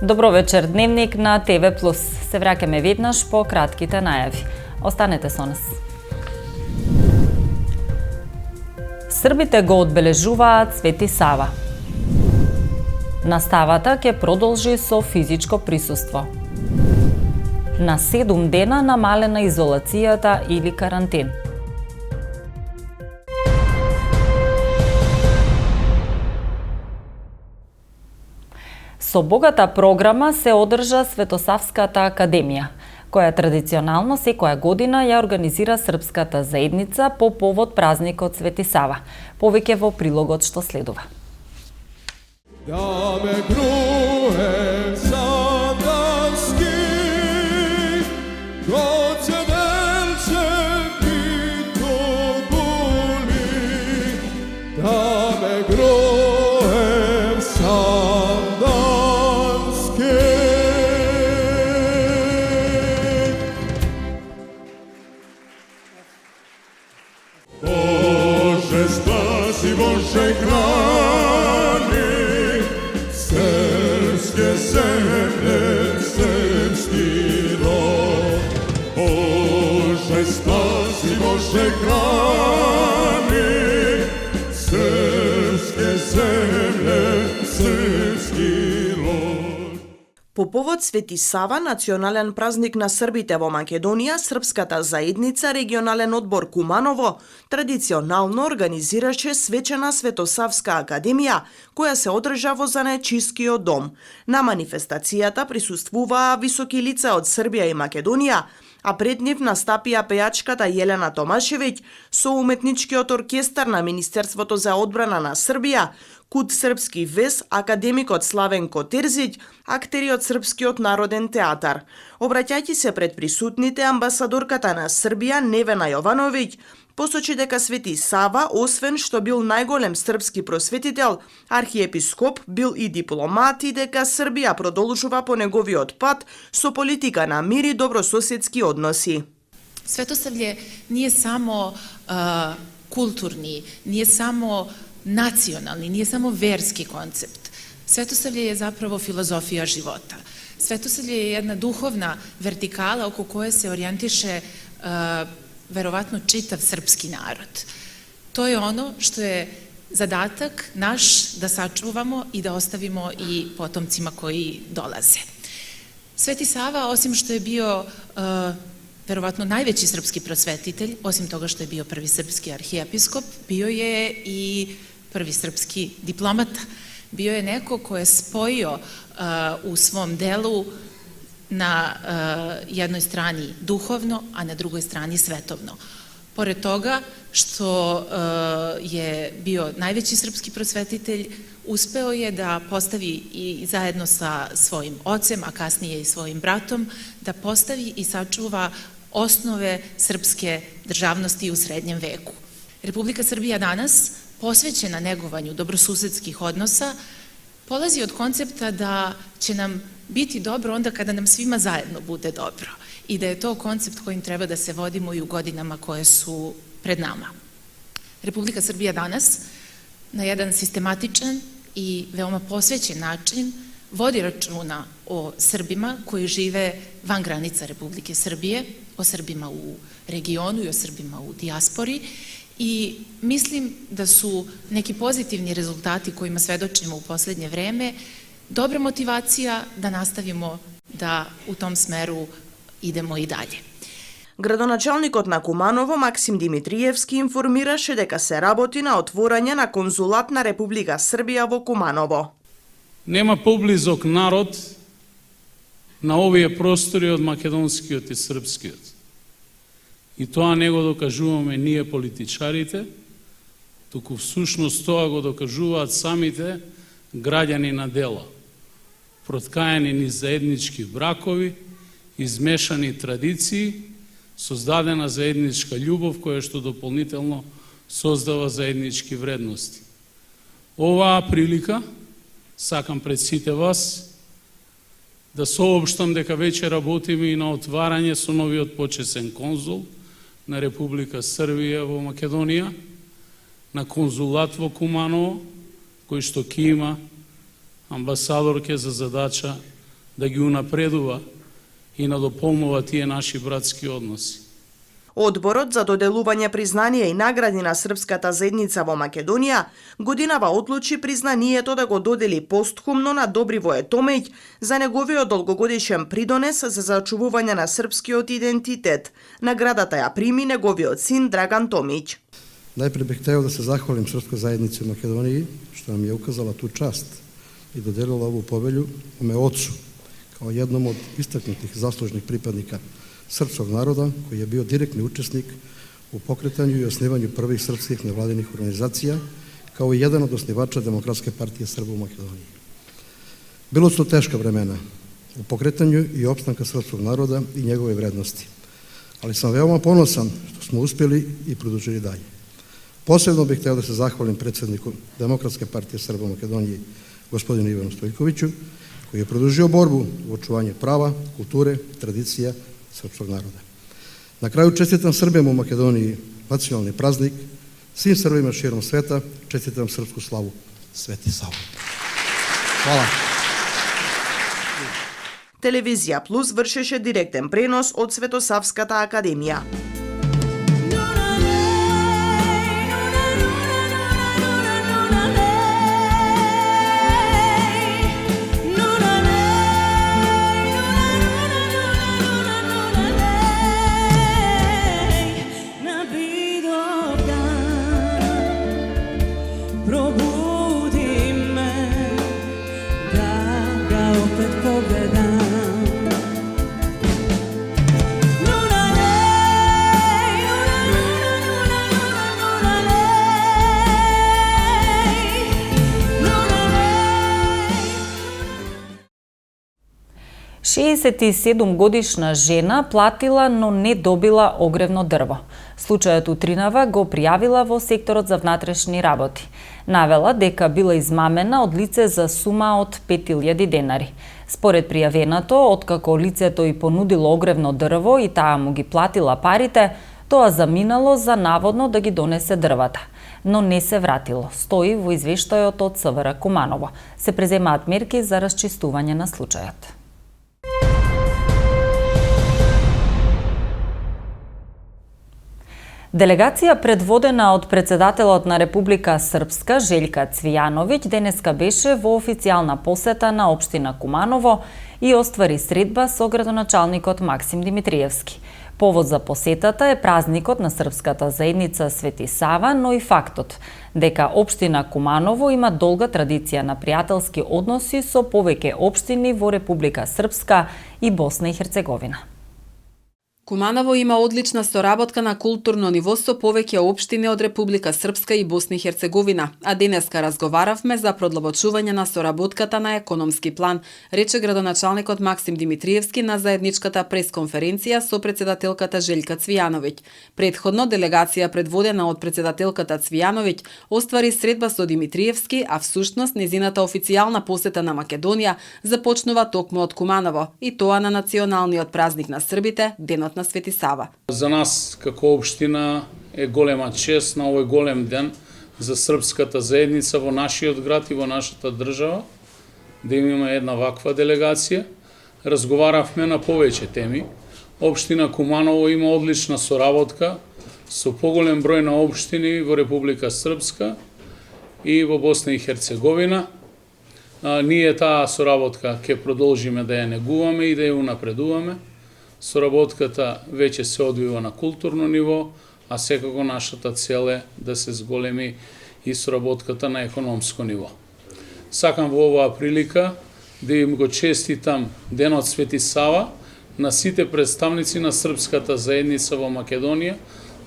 Добро вечер, Дневник на ТВ+. Се враќаме веднаш по кратките најави. Останете со нас. Србите го одбележуваат Свети Сава. Наставата ќе продолжи со физичко присуство. На 7 дена намалена изолацијата или карантен. Со богата програма се одржа Светосавската академија, која традиционално секоја година ја организира српската заедница по повод празникот Свети Сава. Повеќе во прилогот што следува. Bože grani, srpske zemlje, srpski rod. Bože spasi, Bože grani, srpske zemlje, srpski rod. По повод Свети Сава, национален празник на србите во Македонија, Српската заедница регионален одбор Куманово традиционално организираше свечена Светосавска академија, која се одржа во Занечискиот дом. На манифестацијата присуствуваа високи лица од Србија и Македонија, а пред нив настапија пејачката Јелена Томашевиќ со уметничкиот оркестар на Министерството за одбрана на Србија, Куд Српски вес, академикот Славенко Терзиќ, актери од Српскиот народен театар. Обраќајќи се пред присутните, амбасадорката на Србија Невена Јовановиќ посочи дека Свети Сава, освен што бил најголем српски просветител, архиепископ, бил и дипломат и дека Србија продолжува по неговиот пат со политика на мир и добрососедски односи. Светосавље nije само kulturni, nije samo nacionalni, nije samo verski koncept. Svetosavlje je zapravo filozofija života. Svetosavlje je jedna duhovna vertikala oko koje se orijentiše verovatno čitav srpski narod. To je ono što je zadatak naš da sačuvamo i da ostavimo i potomcima koji dolaze. Sveti Sava, osim što je bio verovatno najveći srpski prosvetitelj, osim toga što je bio prvi srpski arhijepiskop, bio je i prvi srpski diplomata. Bio je neko ko je spojio u svom delu na jednoj strani duhovno, a na drugoj strani svetovno. Pored toga što je bio najveći srpski prosvetitelj, uspeo je da postavi i zajedno sa svojim ocem, a kasnije i svojim bratom, da postavi i sačuva osnove srpske državnosti u srednjem veku. Republika Srbija danas, posvećena negovanju dobrosusedskih odnosa, polazi od koncepta da će nam biti dobro onda kada nam svima zajedno bude dobro i da je to koncept kojim treba da se vodimo i u godinama koje su pred nama. Republika Srbija danas na jedan sistematičan i veoma posvećen način vodi računa o Srbima koji žive van granica Republike Srbije, o Srbima u regionu i o Srbima u dijaspori i mislim da su neki pozitivni rezultati kojima svedočimo u poslednje vreme dobra motivacija da nastavimo da u tom smeru idemo i dalje. Градоначалникот на Куманово Максим Димитриевски информираше дека се работи на отворање на конзулат на Република Србија во Куманово. Нема поблизок народ на овие простори од македонскиот и српскиот. И тоа не го докажуваме ние политичарите, туку всушност тоа го докажуваат самите граѓани на дело, проткаени низ заеднички бракови, измешани традиции, создадена заедничка љубов која што дополнително создава заеднички вредности. Оваа прилика сакам пред сите вас да соопштам дека веќе работиме и на отварање со новиот почесен конзул на Република Србија во Македонија, на конзулат во Куманово, кој што ќе има амбасадорке за задача да ги унапредува и надополнува тие наши братски односи. Одборот за доделување признанија и награди на српската заедница во Македонија годинава одлучи признанието да го додели постхумно на Добривое Томеј за неговиот долгогодишен придонес за зачувување на српскиот идентитет. Наградата ја прими неговиот син Драган Томиć. Најпред бих хотел да се захвалим српскoj заедници у Македонiji што nam je ukazala tu čast i dodelila ovu povelju mome ocu kao jednom od istaknutih zaslužnih pripadnika srpskog naroda koji je bio direktni učesnik u pokretanju i osnivanju prvih srpskih nevladinih organizacija kao i jedan od osnivača Demokratske partije Srba u Makedoniji. Bilo su teška vremena u pokretanju i opstanka srpskog naroda i njegove vrednosti, ali sam veoma ponosan što smo uspjeli i produžili dalje. Posebno bih hteo da se zahvalim predsjedniku Demokratske partije Srba u Makedoniji, gospodinu Ivanu Stojkoviću, koji je produžio borbu u očuvanju prava, kulture, tradicija srpskog naroda. Na kraju čestitam Srbima u Makedoniji nacionalni praznik, svim Srbima širom sveta čestitam srpsku slavu Sveti Sava. Hvala. Телевизија Плюс вршеше директен пренос од Светосавската академија. Годишна жена платила, но не добила огревно дрво. Случајот утринава го пријавила во секторот за внатрешни работи. Навела дека била измамена од лице за сума од 5000 денари. Според пријавеното, откако лицето и понудило огревно дрво и таа му ги платила парите, тоа заминало за наводно да ги донесе дрвата, но не се вратило. Стои во извештајот од СВР Куманово. Се преземаат мерки за расчистување на случајот. Делегација предводена од председателот на Република Српска Желјка Цвијановиќ денеска беше во официјална посета на општина Куманово и оствари средба со градоначалникот Максим Димитриевски. Повод за посетата е празникот на српската заедница Свети Сава, но и фактот дека општина Куманово има долга традиција на пријателски односи со повеќе општини во Република Српска и Босна и Херцеговина. Куманово има одлична соработка на културно ниво со повеќе општини од Република Српска и Босна и Херцеговина, а денеска разговаравме за продлабочување на соработката на економски план, рече градоначалникот Максим Димитриевски на заедничката пресконференција со председателката Желјка Цвијановиќ. Предходно делегација предводена од председателката Цвијановиќ оствари средба со Димитриевски, а всушност незината официјална посета на Македонија започнува токму од Куманово, и тоа на националниот празник на србите, денот на Свети Сава. За нас како општина е голема чест на овој голем ден за српската заедница во нашиот град и во нашата држава да имаме една ваква делегација. Разговаравме на повеќе теми. Општина Куманово има одлична соработка со поголем број на општини во Република Српска и во Босна и Херцеговина. Ние таа соработка ќе продолжиме да ја негуваме и да ја унапредуваме. Соработката веќе се одвива на културно ниво, а секако нашата цел е да се зголеми и соработката на економско ниво. Сакам во оваа прилика да им го честитам денот Свети Сава на сите представници на српската заедница во Македонија,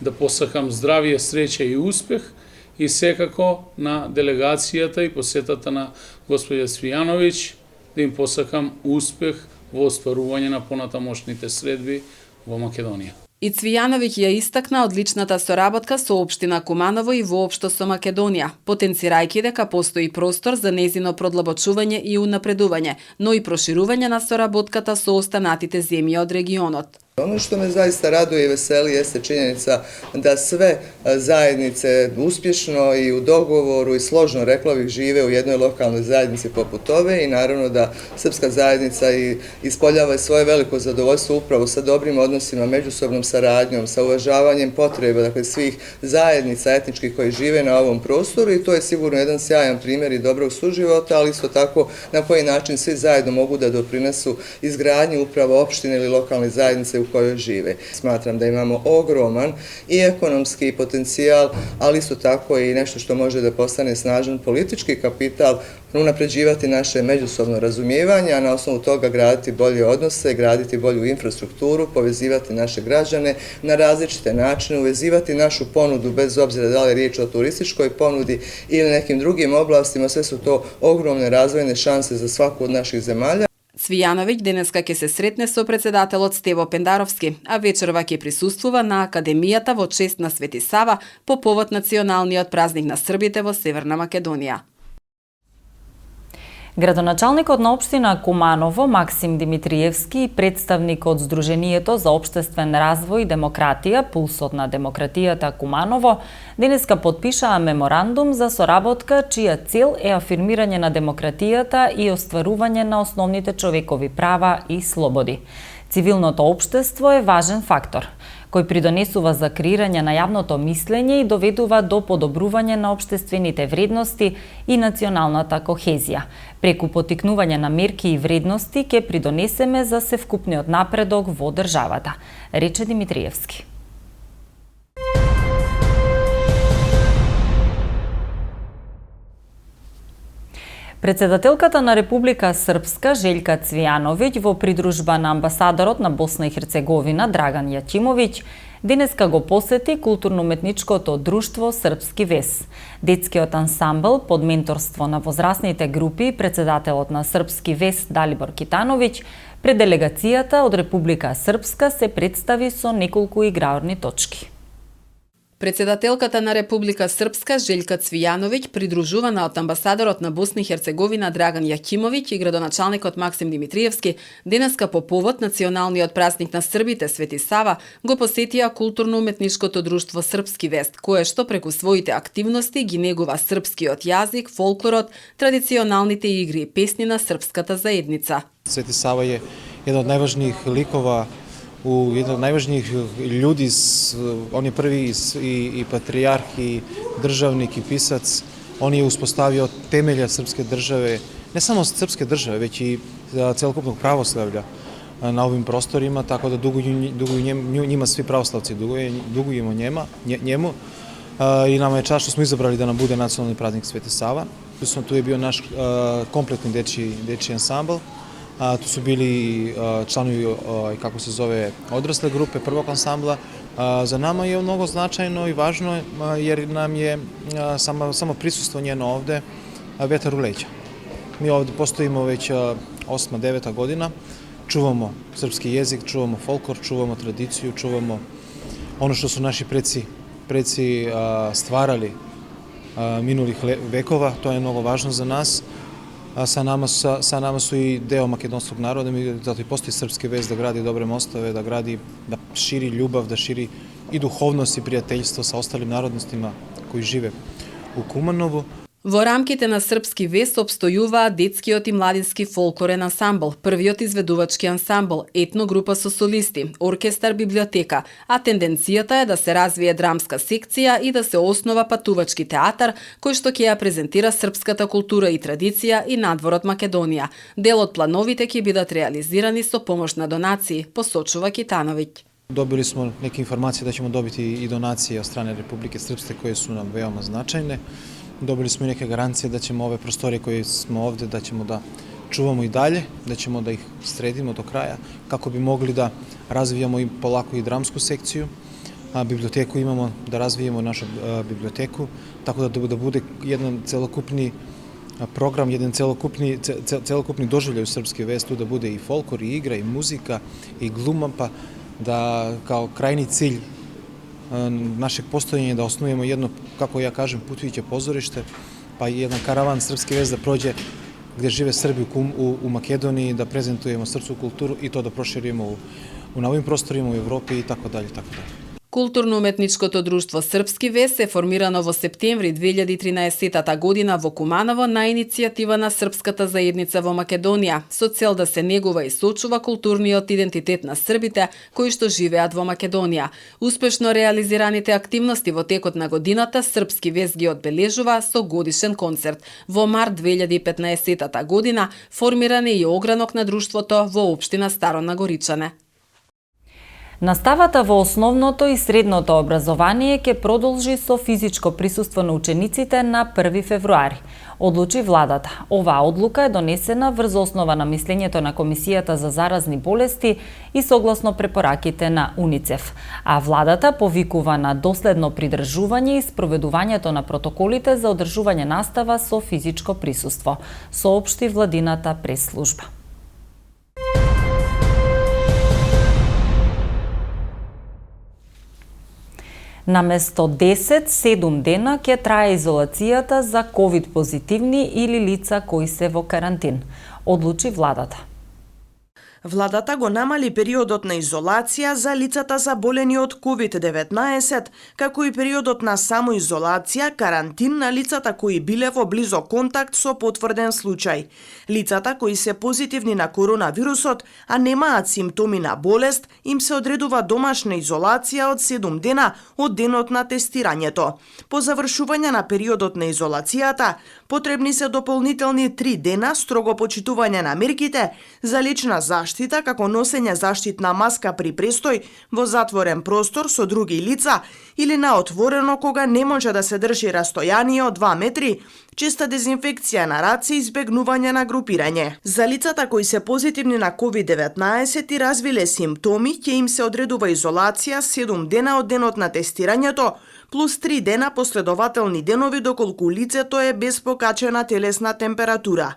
да посакам здравје, среќа и успех, и секако на делегацијата и посетата на господја Цвијановиќ да им посакам успех во остварување на понатамошните средби во Македонија. И Цвијановиќ ја истакна одличната соработка со општина Куманово и воопшто со Македонија, потенцирајќи дека постои простор за незино продлабочување и унапредување, но и проширување на соработката со останатите земји од регионот. Ono što me zaista raduje i veseli jeste činjenica da sve zajednice uspješno i u dogovoru i složno, rekla bih, žive u jednoj lokalnoj zajednici poput ove i naravno da srpska zajednica ispoljava svoje veliko zadovoljstvo upravo sa dobrim odnosima, međusobnom saradnjom, sa uvažavanjem potreba, dakle, svih zajednica etničkih koji žive na ovom prostoru i to je sigurno jedan sjajan primjer i dobrog suživota, ali isto tako na koji način svi zajedno mogu da doprinesu izgradnji upravo opštine ili lokalne zajednice u kojoj žive. Smatram da imamo ogroman i ekonomski potencijal, ali isto tako i nešto što može da postane snažan politički kapital, unapređivati naše međusobno razumijevanje, a na osnovu toga graditi bolje odnose, graditi bolju infrastrukturu, povezivati naše građane na različite načine, uvezivati našu ponudu bez obzira da li je riječ o turističkoj ponudi ili nekim drugim oblastima, sve su to ogromne razvojne šanse za svaku od naših zemalja. Cvijanović денеска ќе се сретне со председателот Стево Пендаровски, а вечерва ќе присуствува на Академијата во чест на Свети Сава по повод националниот празник на Србите во Северна Македонија. Градоначалникот на општина Куманово Максим Димитриевски и представник од Сдруженијето за општествен развој и демократија Пулсот на демократијата Куманово денеска потпишаа меморандум за соработка чија цел е афирмирање на демократијата и остварување на основните човекови права и слободи. Цивилното општество е важен фактор кој придонесува за креирање на јавното мислење и доведува до подобрување на општествените вредности и националната кохезија. Преку потикнување на мерки и вредности ќе придонесеме за севкупниот напредок во државата, рече Димитриевски. Председателката на Република Српска Желјка Цвијановиќ во придружба на амбасадорот на Босна и Херцеговина Драган Јакимовиќ денеска го посети културно-уметничкото друштво Српски вес. Детскиот ансамбл под менторство на возрастните групи и председателот на Српски вес Далибор Китановиќ пред делегацијата од Република Српска се представи со неколку играорни точки. Председателката на Република Српска Желјка Цвијановиќ, придружувана од амбасадорот на Босна и Херцеговина Драган Јакимовиќ и градоначалникот Максим Димитриевски, денеска по повод националниот празник на Србите Свети Сава, го посетија културно-уметничкото друштво Српски вест, кое што преку своите активности ги негува српскиот јазик, фолклорот, традиционалните игри и песни на српската заедница. Свети Сава е еден од најважнijih ликова jedan od najvažnijih ljudi, on je prvi i patrijarh i državnik i pisac, on je uspostavio temelja srpske države, ne samo srpske države, već i celokupnog pravoslavlja na ovim prostorima, tako da duguju njima svi pravoslavci, dugujemo njemu i nama je čast što smo izabrali da nam bude nacionalni praznik Sveti Sava. Tu je bio naš kompletni dečiji ansambl. Tu su bili članovi, kako se zove, odrasle grupe prvog ansambla. Za nama je mnogo značajno i važno jer nam je samo prisustvo njeno ovde vetar u leđa. Mi ovde postojimo već 8-9 godina, čuvamo srpski jezik, čuvamo folklor, čuvamo tradiciju, čuvamo ono što su naši preci stvarali minulih vekova, to je mnogo važno za nas. Sa nama su i deo makedonskog naroda, zato i postoji Srpski vez da gradi dobre mostove, da širi ljubav, da širi i duhovnost i prijateljstvo sa ostalim narodnostima koji žive u Kumanovu. Во рамките на Српски вес обстојуваа детскиот и младински фолклорен ансамбл, првиот изведувачки ансамбл, етногрупа со солисти, оркестар, библиотека, а тенденцијата е да се развие драмска секција и да се основа патувачки театар, кој што ќе ја презентира српската култура и традиција и надвор од Македонија. Дел од плановите ќе бидат реализирани со помош на донации, посочува Китановиќ. Dobili smo neke informacije da ćemo dobiti i donacije od strane Republike Srpske koje su nam veoma značajne. Dobili smo i neke garancije da ćemo ove prostorije koje smo ovde, da ćemo da čuvamo i dalje, da ćemo da ih sredimo do kraja, kako bi mogli da razvijamo i polako i dramsku sekciju. Biblioteku imamo, da razvijemo našu biblioteku, tako da bude jedan celokupni program, jedan celokupni doživljaj u Srpski vest, tu da bude i folklor, i igra, i muzika, i gluma, pa da kao krajni cilj našeg postojanja da osnujemo jedno, kako ja kažem, putujuće pozorište, pa i jedan karavan Srpski vez da prođe gde žive Srbi u Makedoniji, da prezentujemo srpsku kulturu i to da proširimo на овим просторима у Европи и така дали, така дали. Културно-уметничкото друштво Српски вес е формирано во септември 2013 година во Куманово на иницијатива на Српската заедница во Македонија, со цел да се негува и сочува културниот идентитет на србите кои што живеат во Македонија. Успешно реализираните активности во текот на годината Српски вес ги одбележува со годишен концерт. Во март 2015 година формиран е и огранок на друштвото во општина Старо Нагоричане. Наставата во основното и средното образование ќе продолжи со физичко присуство на учениците на 1 февруари, одлучи владата. Оваа одлука е донесена врз основа на мислењето на Комисијата за заразни болести и согласно препораките на УНИЦЕФ. А владата повикува на доследно придржување и спроведувањето на протоколите за одржување настава со физичко присуство, соопшти владината прес-служба. Наместо 10-7 дена ќе трае изолацијата за ковид позитивни или лица кои се во карантин, одлучи владата. Владата го намали периодот на изолација за лицата заболени од COVID-19, како и периодот на самоизолација, карантин на лицата кои биле во близок контакт со потврден случај. Лицата кои се позитивни на коронавирусот, а немаат симптоми на болест, им се одредува домашна изолација од 7 дена од денот на тестирањето. По завршување на периодот на изолацијата, потребни се дополнителни 3 дена строго почитување на мерките за лична заштита, како носење заштитна маска при престој во затворен простор со други лица или на отворено кога не може да се држи растојание од 2 метри, честа дезинфекција на раце и избегнување на групирање. За лицата кои се позитивни на COVID-19 и развиле симптоми, ќе им се одредува изолација 7 дена од денот на тестирањето, плюс 3 дена последователни денови доколку лицето е без покачена телесна температура.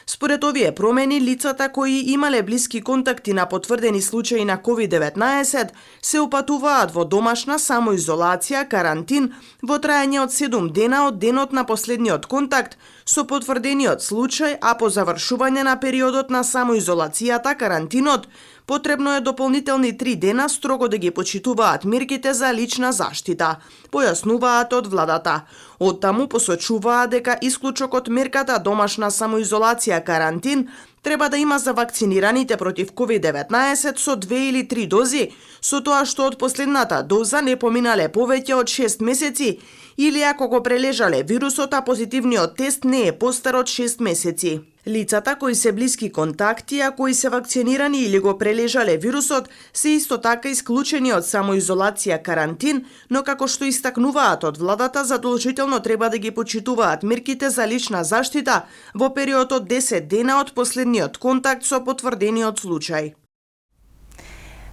Според овие промени, лицата кои имале блиски контакти на потврдени случаи на COVID-19 се упатуваат во домашна самоизолација, карантин, во трајање од 7 дена од денот на последниот контакт со потврдениот случај, а по завршување на периодот на самоизолацијата, карантинот, потребно е дополнителни 3 дена строго да ги почитуваат мерките за лична заштита, појаснуваат од владата. Оттаму посочуваа дека исклучок од мерката домашна самоизолација карантин треба да има за вакцинираните против COVID-19 со 2 или 3 дози, со тоа што од последната доза не поминале повеќе од 6 месеци или ако го прележале вирусот, а позитивниот тест не е постар од 6 месеци. Лицата кои се блиски контакти, а кои се вакцинирани или го прележале вирусот, се исто така исклучени од самоизолација карантин, но како што истакнуваат од владата, задолжително треба да ги почитуваат мерките за лична заштита во период од 10 дена од последниот контакт со потврдениот случај.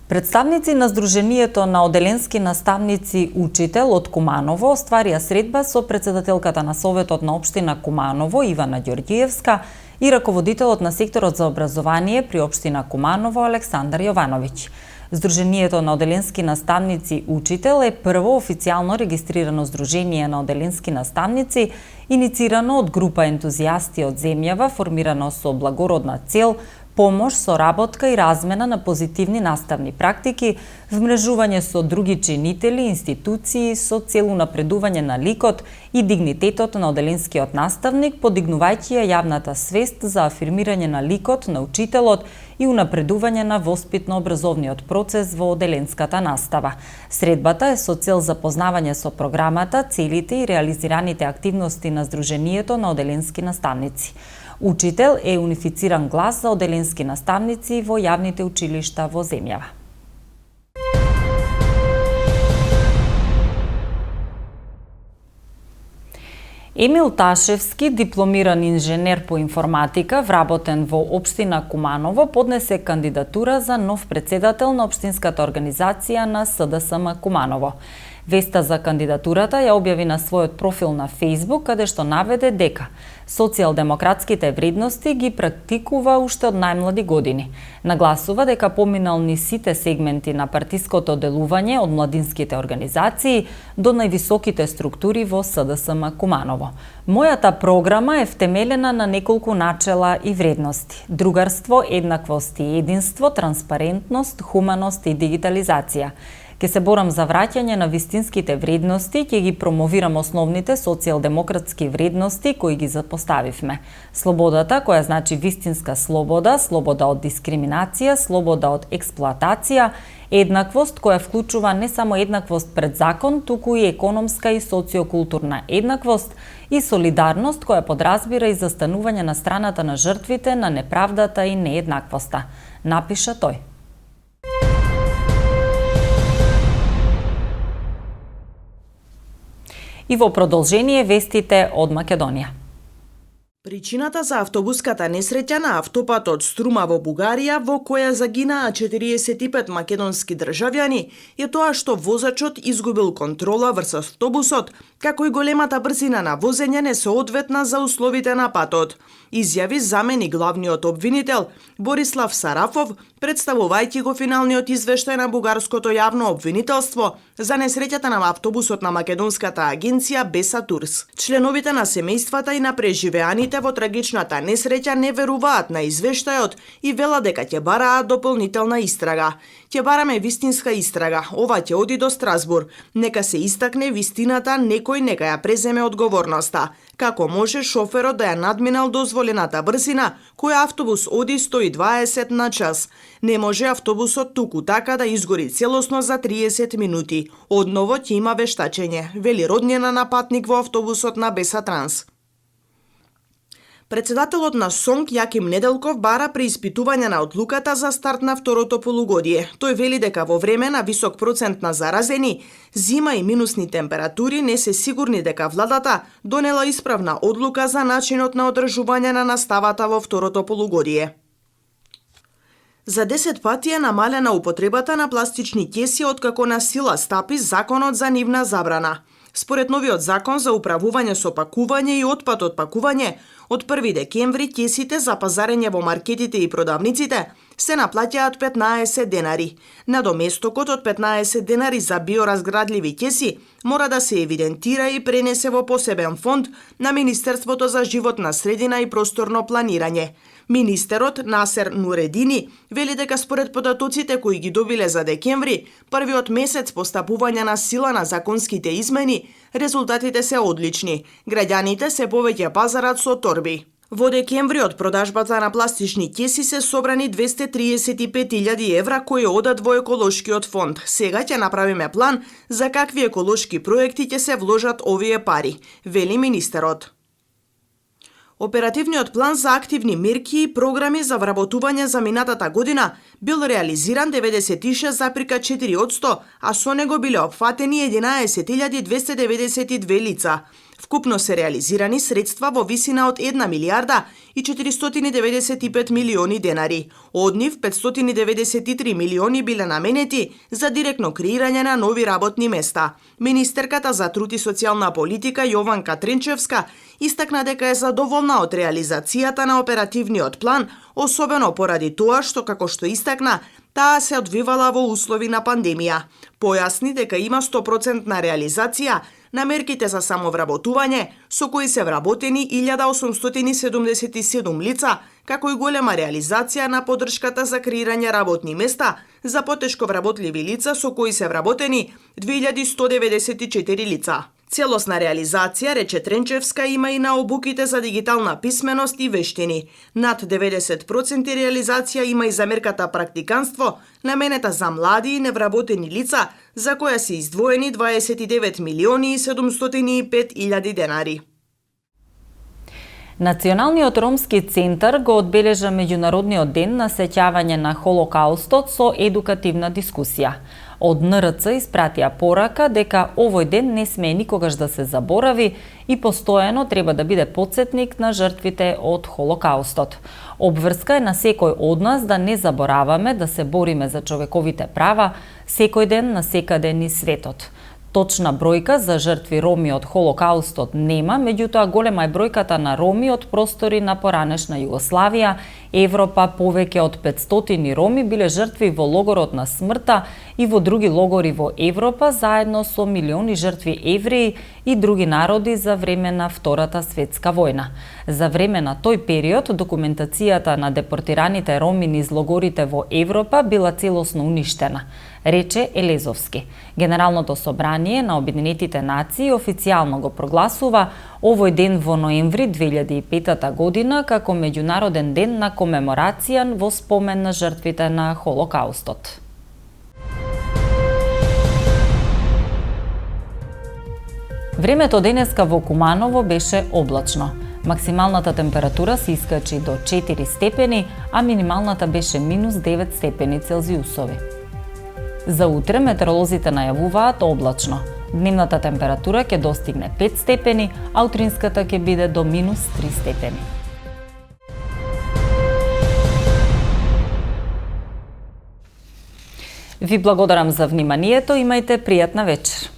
Представници на Сдруженијето на оделенски наставници Учител од Куманово остварија средба со председателката на Советот на општина Куманово Ивана Ѓорѓиевска и раководителот на секторот за образование при општина Куманово Александар Јовановиќ. Сдруженијето на оделенски наставници Учител е прво официјално регистрирано сдружение на оделенски наставници, иницирано од група ентузијасти од земјава, формирано со благородна цел, помош, соработка и размена на позитивни наставни практики, вмрежување со други чинители, институции со цел унапредување на ликот и дигнитетот на оделенскиот наставник, подигнувајќи ја јавната свест за афирмирање на ликот на учителот и унапредување на воспитно-образовниот процес во оделенската настава. Средбата е со цел запознавање со програмата, целите и реализираните активности на Сдруженијето на оделенски наставници. Учител е унифициран глас за оделенски наставници во јавните училишта во земјава. Емил Ташевски, дипломиран инженер по информатика, вработен во општина Куманово, поднесе кандидатура за нов председател на општинската организација на СДСМ Куманово. Веста за кандидатурата ја објави на својот профил на Facebook, каде што наведе дека Социјалдемократските вредности ги практикува уште од најмлади години. Нагласува дека поминал низ сите сегменти на партиското делување од младинските организации до највисоките структури во СДСМ Куманово. Мојата програма е втемелена на неколку начела и вредности: другарство, еднаквост и единство, транспарентност, хуманост и дигитализација. Ке се борам за враќање на вистинските вредности, ќе ги промовирам основните социјалдемократски вредности кои ги запоставивме. Слободата, која значи вистинска слобода, слобода од дискриминација, слобода од експлоатација, еднаквост која вклучува не само еднаквост пред закон, туку и економска и социокултурна еднаквост, и солидарност која подразбира и застанување на страната на жртвите на неправдата и нееднаквоста, напиша тој. И во продолжение вестите од Македонија. Причината за автобуската несреќа на автопатот Струма во Бугарија, во која загинаа 45 македонски државјани, е тоа што возачот изгубил контрола врз автобусот, како и големата брзина на возење не се одветна за условите на патот, изјави замени главниот обвинител Борислав Сарафов, представувајќи го финалниот извештај на бугарското јавно обвинителство за несреќата на автобусот на македонската агенција Беса Турс. Членовите на семејствата и на преживеаните во трагичната несреќа не веруваат на извештајот и велат дека ќе бараат дополнителна истрага. Ќе бараме вистинска истрага, ова ќе оди до Страсбур. Нека се истакне вистината, некој нека ја преземе одговорноста. Како може шоферот да ја надминал дозволената брзина, која автобус оди 120 на час? Не може автобусот туку така да изгори целосно за 30 минути. Одново ќе има вештачење, вели роднина на патник во автобусот на Беса Транс. Председателот на СОНК Јаким Неделков бара преиспитување на одлуката за старт на второто полугодие. Тој вели дека во време на висок процент на заразени, зима и минусни температури не се сигурни дека владата донела исправна одлука за начинот на одржување на наставата во второто полугодие. За 10 пати е намалена употребата на пластични кеси откако на сила стапи законот за нивна забрана. Според новиот закон за управување со пакување и отпад од пакување, од 1 декември кесите за пазарење во маркетите и продавниците се наплаќаат 15 денари. Надоместокот од 15 денари за биоразградливи кеси мора да се евидентира и пренесе во посебен фонд на Министерството за животна средина и просторно планирање. Министерот Насер Нуредини вели дека според податоците кои ги добиле за декември, првиот месец по стапување на сила на законските измени, резултатите се одлични. Граѓаните се повеќе пазарат со торби. Во декември од продажбата на пластични кеси се собрани 235.000 евра кои одат во еколошкиот фонд. Сега ќе направиме план за какви еколошки проекти ќе се вложат овие пари, вели министерот. Оперативниот план за активни мерки и програми за вработување за минатата година бил реализиран 96,4%, а со него биле опфатени 11.292 лица. Вкупно се реализирани средства во висина од 1 милијарда и 495 милиони денари. Од нив 593 милиони биле наменети за директно креирање на нови работни места. Министерката за труд и социјална политика Јованка Тренчевска истакна дека е задоволна од реализацијата на оперативниот план, особено поради тоа што, како што истакна, таа се одвивала во услови на пандемија. Појасни дека има 100% реализација на мерките за самовработување, со кои се вработени 1877 лица, како и голема реализација на поддршката за креирање работни места за потешко вработливи лица, со кои се вработени 2194 лица. Целосна реализација, рече Тренчевска, има и на обуките за дигитална писменост и вештини. Над 90% реализација има и за мерката практиканство, наменета за млади и невработени лица, за која се издвоени 29 милиони и 705 илјади денари. Националниот ромски центар го одбележа Меѓународниот ден на сеќавање на Холокаустот со едукативна дискусија. Од НРЦ испратија порака дека овој ден не смее никогаш да се заборави и постојано треба да биде потсетник на жртвите од Холокаустот. Обврска е на секој од нас да не забораваме да се бориме за човековите права секој ден на секаде низ светот. Точна бројка за жртви роми од Холокаустот нема, меѓутоа голема е бројката на роми од простори на поранешна Југославија, Европа. Повеќе од 500 роми биле жртви во логорот на смртта и во други логори во Европа, заедно со милиони жртви евреи и други народи за време на Втората светска војна. За време на тој период, документацијата на депортираните роми низ логорите во Европа била целосно уништена, рече Елезовски. Генералното собрание на Обединетите нации официјално го прогласува овој ден во ноември 2005 година како меѓународен ден на комеморација во спомен на жртвите на Холокаустот. Времето денеска во Куманово беше облачно. Максималната температура се искачи до 4 степени, а минималната беше минус 9 степени Целзиусови. За утре метеоролозите најавуваат облачно. Дневната температура ќе достигне 5 степени, а утринската ќе биде до минус 3 степени. Ви благодарам за вниманието, имајте пријатна вечер.